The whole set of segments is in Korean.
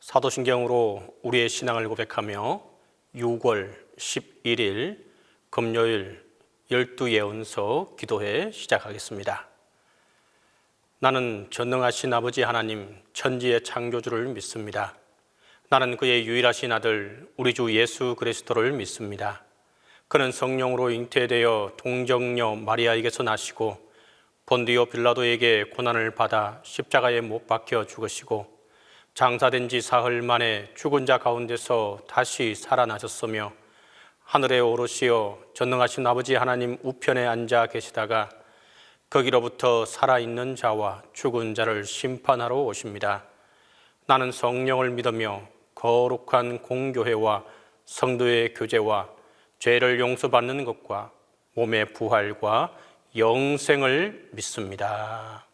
사도신경으로 우리의 신앙을 고백하며 6월 11일 금요일 12예언서 기도회 시작하겠습니다. 나는 전능하신 아버지 하나님 천지의 창조주를 믿습니다. 나는 그의 유일하신 아들 우리 주 예수 그리스도를 믿습니다. 그는 성령으로 잉태되어 동정녀 마리아에게서 나시고 본디오 빌라도에게 고난을 받아 십자가에 못 박혀 죽으시고 장사된 지 사흘 만에 죽은 자 가운데서 다시 살아나셨으며 하늘에 오르시어 전능하신 아버지 하나님 우편에 앉아 계시다가 거기로부터 살아있는 자와 죽은 자를 심판하러 오십니다. 나는 성령을 믿으며 거룩한 공교회와 성도의 교제와 죄를 용서받는 것과 몸의 부활과 영생을 믿습니다.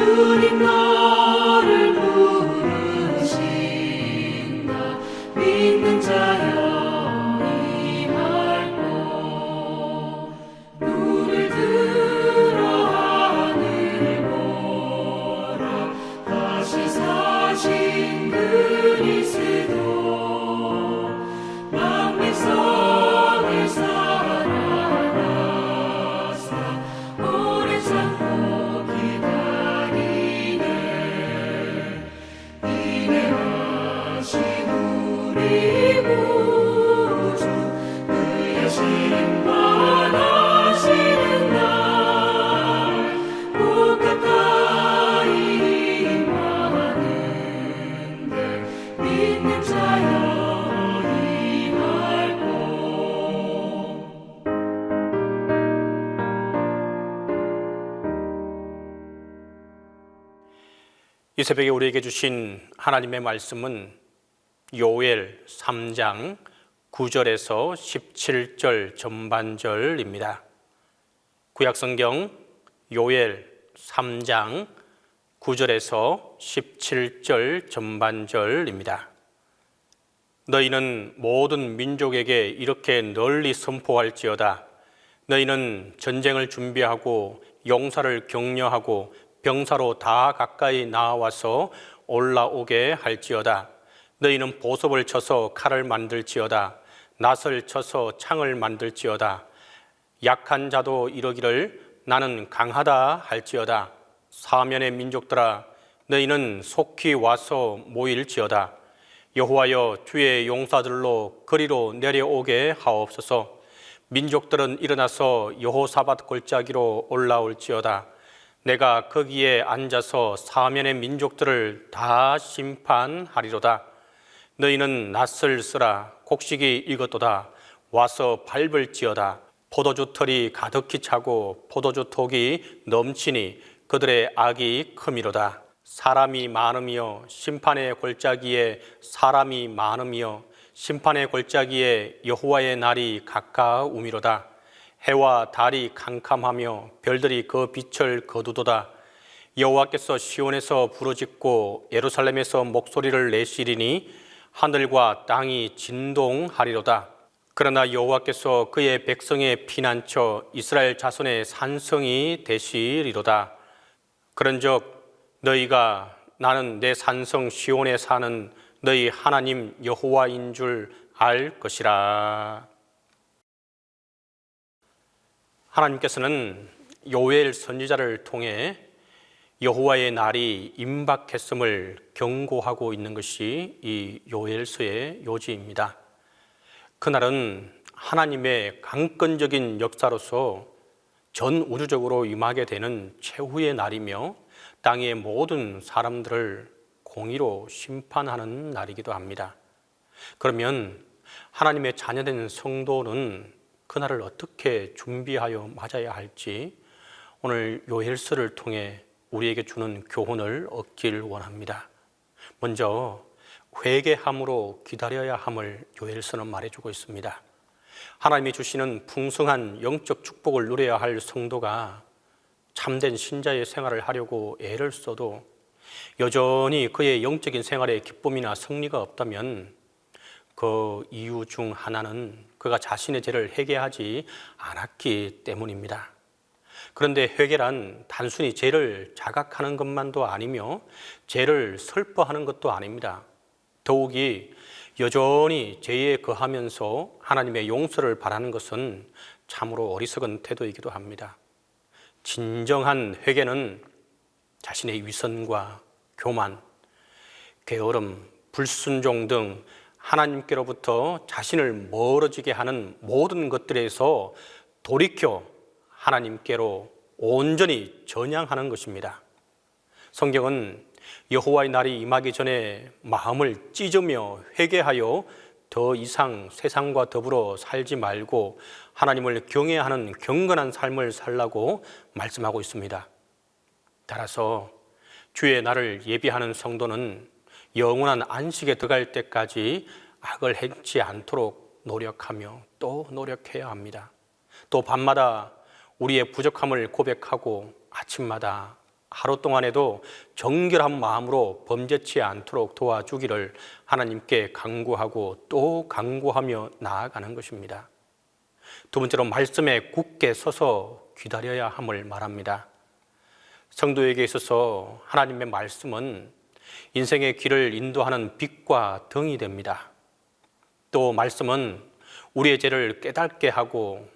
주님 너를 부르신다. 믿는 자여 임할고 눈을 들어 하늘 보라. 다시 사신 그리스도 만민성을 살아났사. 오래 참고 기다리네. 인내하신 우리 구주 그의 심판하시는 날 곧 가까이 임하는데 믿는 자여 임할고. 이 새벽에 우리에게 주신 하나님의 말씀은 요엘 3장 9절에서 17절 전반절입니다. 구약성경 요엘 3장 9절에서 17절 전반절입니다. 너희는 모든 민족에게 이렇게 널리 선포할지어다. 너희는 전쟁을 준비하고 용사를 격려하고 병사로 다 가까이 나와서 올라오게 할지어다. 너희는 보섭을 쳐서 칼을 만들지어다. 낫을 쳐서 창을 만들지어다. 약한 자도 이러기를 나는 강하다 할지어다. 사면의 민족들아 너희는 속히 와서 모일지어다. 여호와여 주의 용사들로 거리로 내려오게 하옵소서. 민족들은 일어나서 여호사밧 골짜기로 올라올지어다. 내가 거기에 앉아서 사면의 민족들을 다 심판하리로다. 너희는 낫을 쓰라. 곡식이 익었도다. 와서 밟을지어다. 포도주 털이 가득히 차고 포도주 톡이 넘치니 그들의 악이 크미로다. 사람이 많으며 심판의 골짜기에 사람이 많으며 심판의 골짜기에 여호와의 날이 가까우미로다. 해와 달이 캄캄하며 별들이 그 빛을 거두도다. 여호와께서 시온에서 부르짖고 예루살렘에서 목소리를 내시리니 하늘과 땅이 진동하리로다. 그러나 여호와께서 그의 백성의 피난처 이스라엘 자손의 산성이 되시리로다. 그런즉 너희가 나는 내 산성 시온에 사는 너희 하나님 여호와인 줄 알 것이라. 하나님께서는 요엘 선지자를 통해 여호와의 날이 임박했음을 경고하고 있는 것이 이 요엘서의 요지입니다. 그날은 하나님의 강권적인 역사로서 전 우주적으로 임하게 되는 최후의 날이며 땅의 모든 사람들을 공의로 심판하는 날이기도 합니다. 그러면 하나님의 자녀된 성도는 그날을 어떻게 준비하여 맞아야 할지 오늘 요엘서를 통해 우리에게 주는 교훈을 얻길 원합니다. 먼저 회개함으로 기다려야 함을 요엘서는 말해주고 있습니다. 하나님이 주시는 풍성한 영적 축복을 누려야 할 성도가 참된 신자의 생활을 하려고 애를 써도 여전히 그의 영적인 생활에 기쁨이나 승리가 없다면 그 이유 중 하나는 그가 자신의 죄를 회개하지 않았기 때문입니다. 그런데 회개란 단순히 죄를 자각하는 것만도 아니며 죄를 설법하는 것도 아닙니다. 더욱이 여전히 죄에 거하면서 하나님의 용서를 바라는 것은 참으로 어리석은 태도이기도 합니다. 진정한 회개는 자신의 위선과 교만, 게으름, 불순종 등 하나님께로부터 자신을 멀어지게 하는 모든 것들에서 돌이켜 하나님께로 온전히 전향하는 것입니다. 성경은 여호와의 날이 임하기 전에 마음을 찢으며 회개하여 더 이상 세상과 더불어 살지 말고 하나님을 경외하는 경건한 삶을 살라고 말씀하고 있습니다. 따라서 주의 날을 예비하는 성도는 영원한 안식에 들어갈 때까지 악을 행치 않도록 노력하며 또 노력해야 합니다. 또 밤마다 우리의 부족함을 고백하고 아침마다 하루 동안에도 정결한 마음으로 범죄치 않도록 도와주기를 하나님께 간구하고 또 간구하며 나아가는 것입니다. 두 번째로 말씀에 굳게 서서 기다려야 함을 말합니다. 성도에게 있어서 하나님의 말씀은 인생의 길을 인도하는 빛과 등이 됩니다. 또 말씀은 우리의 죄를 깨닫게 하고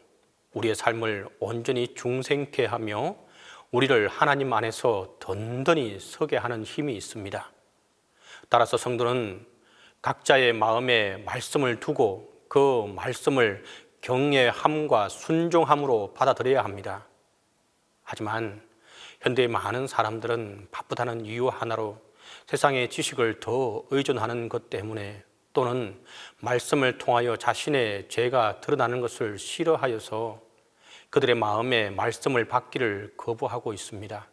우리의 삶을 온전히 중생케 하며 우리를 하나님 안에서 든든히 서게 하는 힘이 있습니다. 따라서 성도는 각자의 마음에 말씀을 두고 그 말씀을 경외함과 순종함으로 받아들여야 합니다. 하지만 현대의 많은 사람들은 바쁘다는 이유 하나로 세상의 지식을 더 의존하는 것 때문에 또는 말씀을 통하여 자신의 죄가 드러나는 것을 싫어하여서 그들의 마음에 말씀을 받기를 거부하고 있습니다.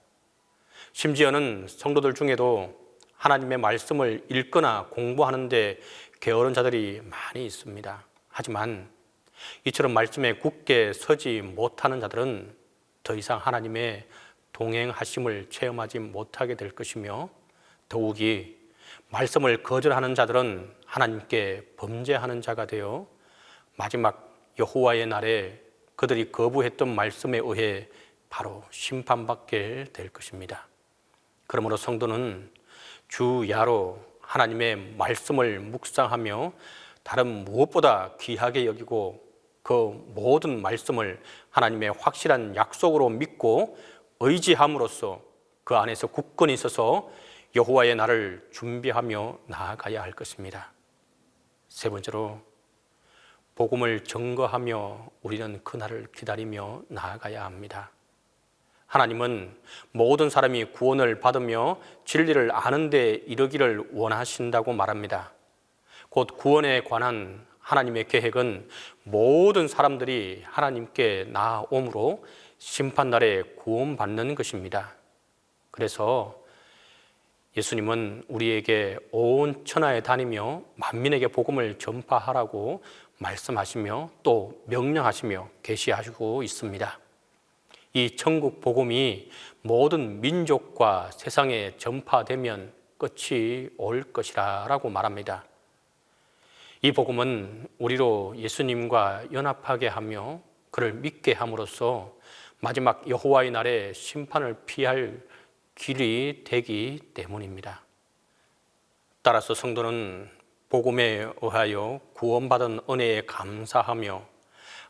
심지어는 성도들 중에도 하나님의 말씀을 읽거나 공부하는데 게으른 자들이 많이 있습니다. 하지만 이처럼 말씀에 굳게 서지 못하는 자들은 더 이상 하나님의 동행하심을 체험하지 못하게 될 것이며 더욱이 말씀을 거절하는 자들은 하나님께 범죄하는 자가 되어 마지막 여호와의 날에 그들이 거부했던 말씀에 의해 바로 심판받게 될 것입니다. 그러므로 성도는 주야로 하나님의 말씀을 묵상하며 다른 무엇보다 귀하게 여기고 그 모든 말씀을 하나님의 확실한 약속으로 믿고 의지함으로써 그 안에서 굳건히 있어서 여호와의 날을 준비하며 나아가야 할 것입니다. 세 번째로 복음을 증거하며 우리는 그 날을 기다리며 나아가야 합니다. 하나님은 모든 사람이 구원을 받으며 진리를 아는 데 이르기를 원하신다고 말합니다. 곧 구원에 관한 하나님의 계획은 모든 사람들이 하나님께 나아옴으로 심판날에 구원받는 것입니다. 그래서 예수님은 우리에게 온 천하에 다니며 만민에게 복음을 전파하라고 말씀하시며 또 명령하시며 계시하시고 있습니다. 이 천국 복음이 모든 민족과 세상에 전파되면 끝이 올 것이라 라고 말합니다. 이 복음은 우리로 예수님과 연합하게 하며 그를 믿게 함으로써 마지막 여호와의 날에 심판을 피할 길이 되기 때문입니다. 따라서 성도는 복음에 의하여 구원받은 은혜에 감사하며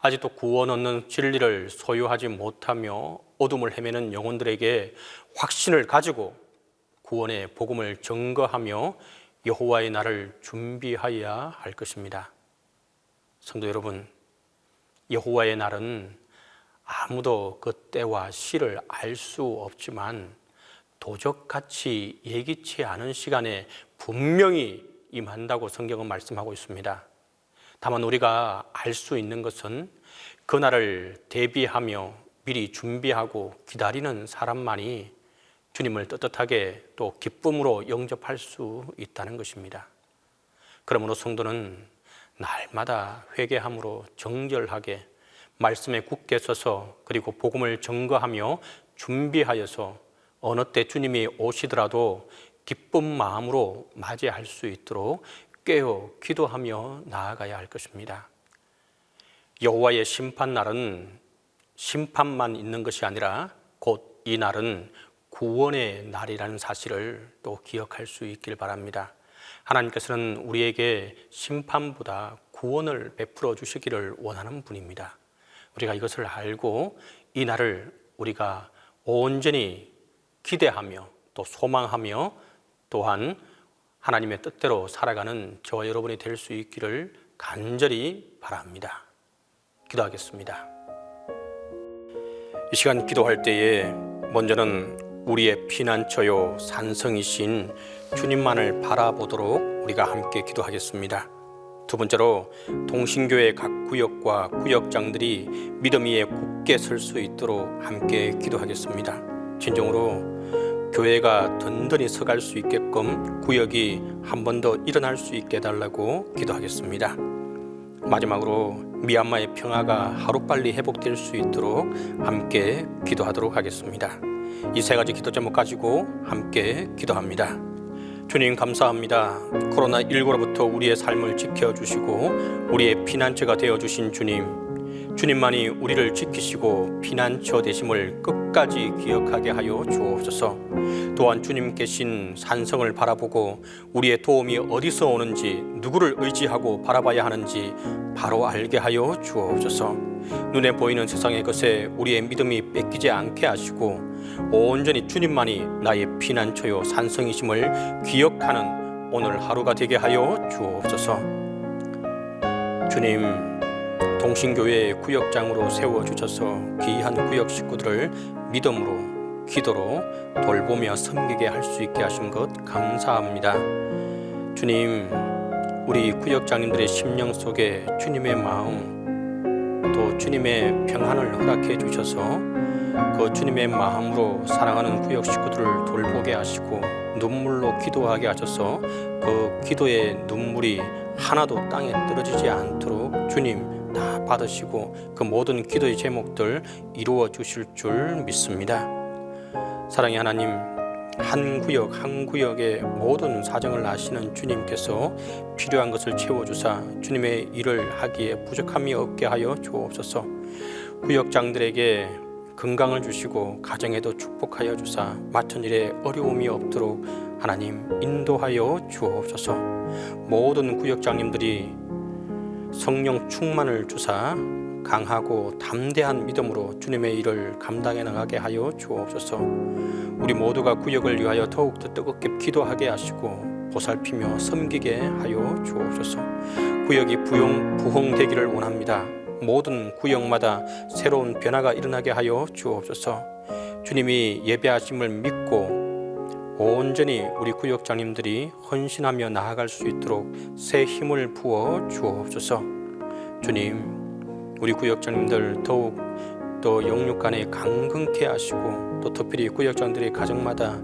아직도 구원 얻는 진리를 소유하지 못하며 어둠을 헤매는 영혼들에게 확신을 가지고 구원의 복음을 증거하며 여호와의 날을 준비하여야 할 것입니다. 성도 여러분, 여호와의 날은 아무도 그 때와 시를 알 수 없지만 도적같이 예기치 않은 시간에 분명히 임한다고 성경은 말씀하고 있습니다. 다만 우리가 알 수 있는 것은 그날을 대비하며 미리 준비하고 기다리는 사람만이 주님을 떳떳하게 또 기쁨으로 영접할 수 있다는 것입니다. 그러므로 성도는 날마다 회개함으로 정결하게 말씀에 굳게 서서 그리고 복음을 증거하며 준비하여서 어느 때 주님이 오시더라도 기쁜 마음으로 맞이할 수 있도록 깨어 기도하며 나아가야 할 것입니다. 여호와의 심판날은 심판만 있는 것이 아니라 곧 이 날은 구원의 날이라는 사실을 또 기억할 수 있길 바랍니다. 하나님께서는 우리에게 심판보다 구원을 베풀어 주시기를 원하는 분입니다. 우리가 이것을 알고 이 날을 우리가 온전히 기대하며 또 소망하며 또한 하나님의 뜻대로 살아가는 저와 여러분이 될 수 있기를 간절히 바랍니다. 기도하겠습니다. 이 시간 기도할 때에 먼저는 우리의 피난처요 산성이신 주님만을 바라보도록 우리가 함께 기도하겠습니다. 두 번째로 동신교회 각 구역과 구역장들이 믿음 위에 굳게 설 수 있도록 함께 기도하겠습니다. 진정으로 교회가 든든히 서갈 수 있게끔 구역이 한 번 더 일어날 수 있게 해달라고 기도하겠습니다. 마지막으로 미얀마의 평화가 하루빨리 회복될 수 있도록 함께 기도하도록 하겠습니다. 이 세 가지 기도 제목 가지고 함께 기도합니다. 주님 감사합니다. 코로나19로부터 우리의 삶을 지켜주시고 우리의 피난처가 되어주신 주님만이 우리를 지키시고 피난처 되심을 끝까지 기억하게 하여 주옵소서. 또한 주님 계신 산성을 바라보고 우리의 도움이 어디서 오는지, 누구를 의지하고 바라봐야 하는지 바로 알게 하여 주옵소서. 눈에 보이는 세상의 것에 우리의 믿음이 뺏기지 않게 하시고 온전히 주님만이 나의 피난처요 산성이심을 기억하는 오늘 하루가 되게 하여 주옵소서. 주님, 동신교회 구역장으로 세워주셔서 귀한 구역 식구들을 믿음으로, 기도로 돌보며 섬기게 할 수 있게 하신 것 감사합니다. 주님, 우리 구역장님들의 심령 속에 주님의 마음, 또 주님의 평안을 허락해 주셔서 그 주님의 마음으로 사랑하는 구역 식구들을 돌보게 하시고 눈물로 기도하게 하셔서 그 기도의 눈물이 하나도 땅에 떨어지지 않도록 주님 다 받으시고 그 모든 기도의 제목들 이루어 주실 줄 믿습니다. 사랑의 하나님, 한 구역 한 구역의 모든 사정을 아시는 주님께서 필요한 것을 채워주사 주님의 일을 하기에 부족함이 없게 하여 주옵소서. 구역장들에게 건강을 주시고 가정에도 축복하여 주사 맡은 일에 어려움이 없도록 하나님 인도하여 주옵소서. 모든 구역장님들이 성령 충만을 주사 강하고 담대한 믿음으로 주님의 일을 감당해 나가게 하여 주옵소서. 우리 모두가 구역을 위하여 더욱더 뜨겁게 기도하게 하시고 보살피며 섬기게 하여 주옵소서. 구역이 부흥되기를 원합니다. 모든 구역마다 새로운 변화가 일어나게 하여 주옵소서. 주님이 예배하심을 믿고 온전히 우리 구역장님들이 헌신하며 나아갈 수 있도록 새 힘을 부어 주옵소서. 주님, 우리 구역장님들 더욱 또 영육간에 강건케 하시고 또 특별히 구역장들의 가정마다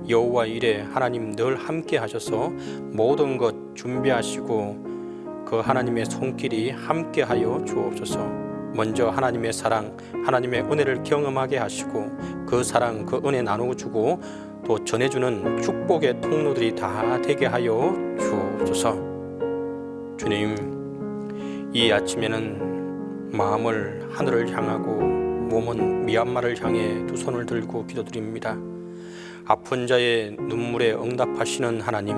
여호와 일에 하나님 늘 함께 하셔서 모든 것 준비하시고 그 하나님의 손길이 함께 하여 주옵소서. 먼저 하나님의 사랑, 하나님의 은혜를 경험하게 하시고 그 사랑, 그 은혜 나누어 주고 또 전해주는 축복의 통로들이 다 되게 하여 주옵소서. 주님, 이 아침에는 마음을 하늘을 향하고 몸은 미얀마를 향해 두 손을 들고 기도드립니다. 아픈 자의 눈물에 응답하시는 하나님,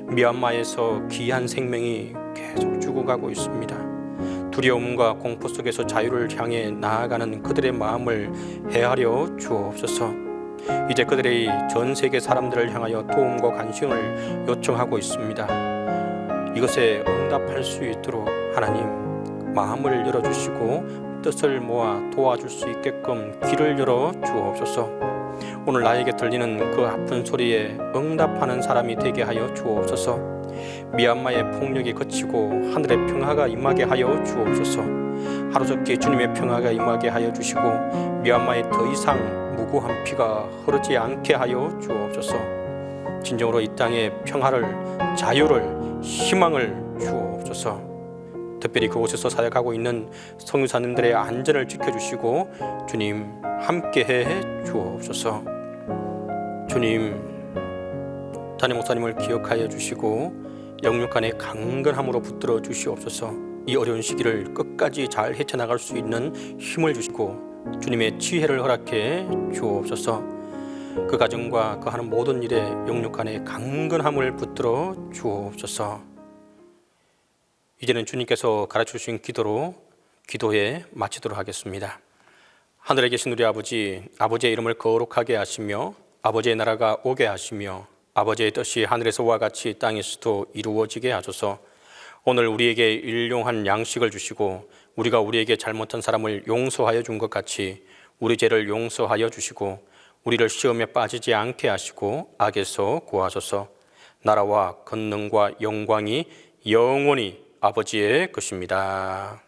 미얀마에서 귀한 생명이 계속 죽어가고 있습니다. 두려움과 공포 속에서 자유를 향해 나아가는 그들의 마음을 헤아려 주옵소서. 이제 그들이 전 세계 사람들을 향하여 도움과 관심을 요청하고 있습니다. 이것에 응답할 수 있도록 하나님 마음을 열어주시고 뜻을 모아 도와줄 수 있게끔 길을 열어 주옵소서. 오늘 나에게 들리는 그 아픈 소리에 응답하는 사람이 되게 하여 주옵소서. 미얀마의 폭력이 그치고 하늘의 평화가 임하게 하여 주옵소서. 하루속히 주님의 평화가 임하게 하여 주시고 미얀마에 더 이상 무고한 피가 흐르지 않게 하여 주옵소서. 진정으로 이 땅에 평화를, 자유를, 희망을 주옵소서. 특별히 그곳에서 사역하고 있는 선교사님들의 안전을 지켜주시고 주님 함께해 주옵소서. 주님, 담임 목사님을 기억하여 주시고 영육간의 강건함으로 붙들어 주시옵소서. 이 어려운 시기를 끝까지 잘 헤쳐나갈 수 있는 힘을 주시고 주님의 지혜를 허락해 주옵소서. 그 가정과 그 하는 모든 일에 영육간의 강건함을 붙들어 주옵소서. 이제는 주님께서 가르쳐주신 기도로 기도에 마치도록 하겠습니다. 하늘에 계신 우리 아버지, 아버지의 이름을 거룩하게 하시며 아버지의 나라가 오게 하시며 아버지의 뜻이 하늘에서와 같이 땅에서도 이루어지게 하소서. 오늘 우리에게 일용할 양식을 주시고 우리가 우리에게 잘못한 사람을 용서하여 준 것 같이 우리 죄를 용서하여 주시고 우리를 시험에 빠지지 않게 하시고 악에서 구하소서. 나라와 권능과 영광이 영원히 아버지의 것입니다.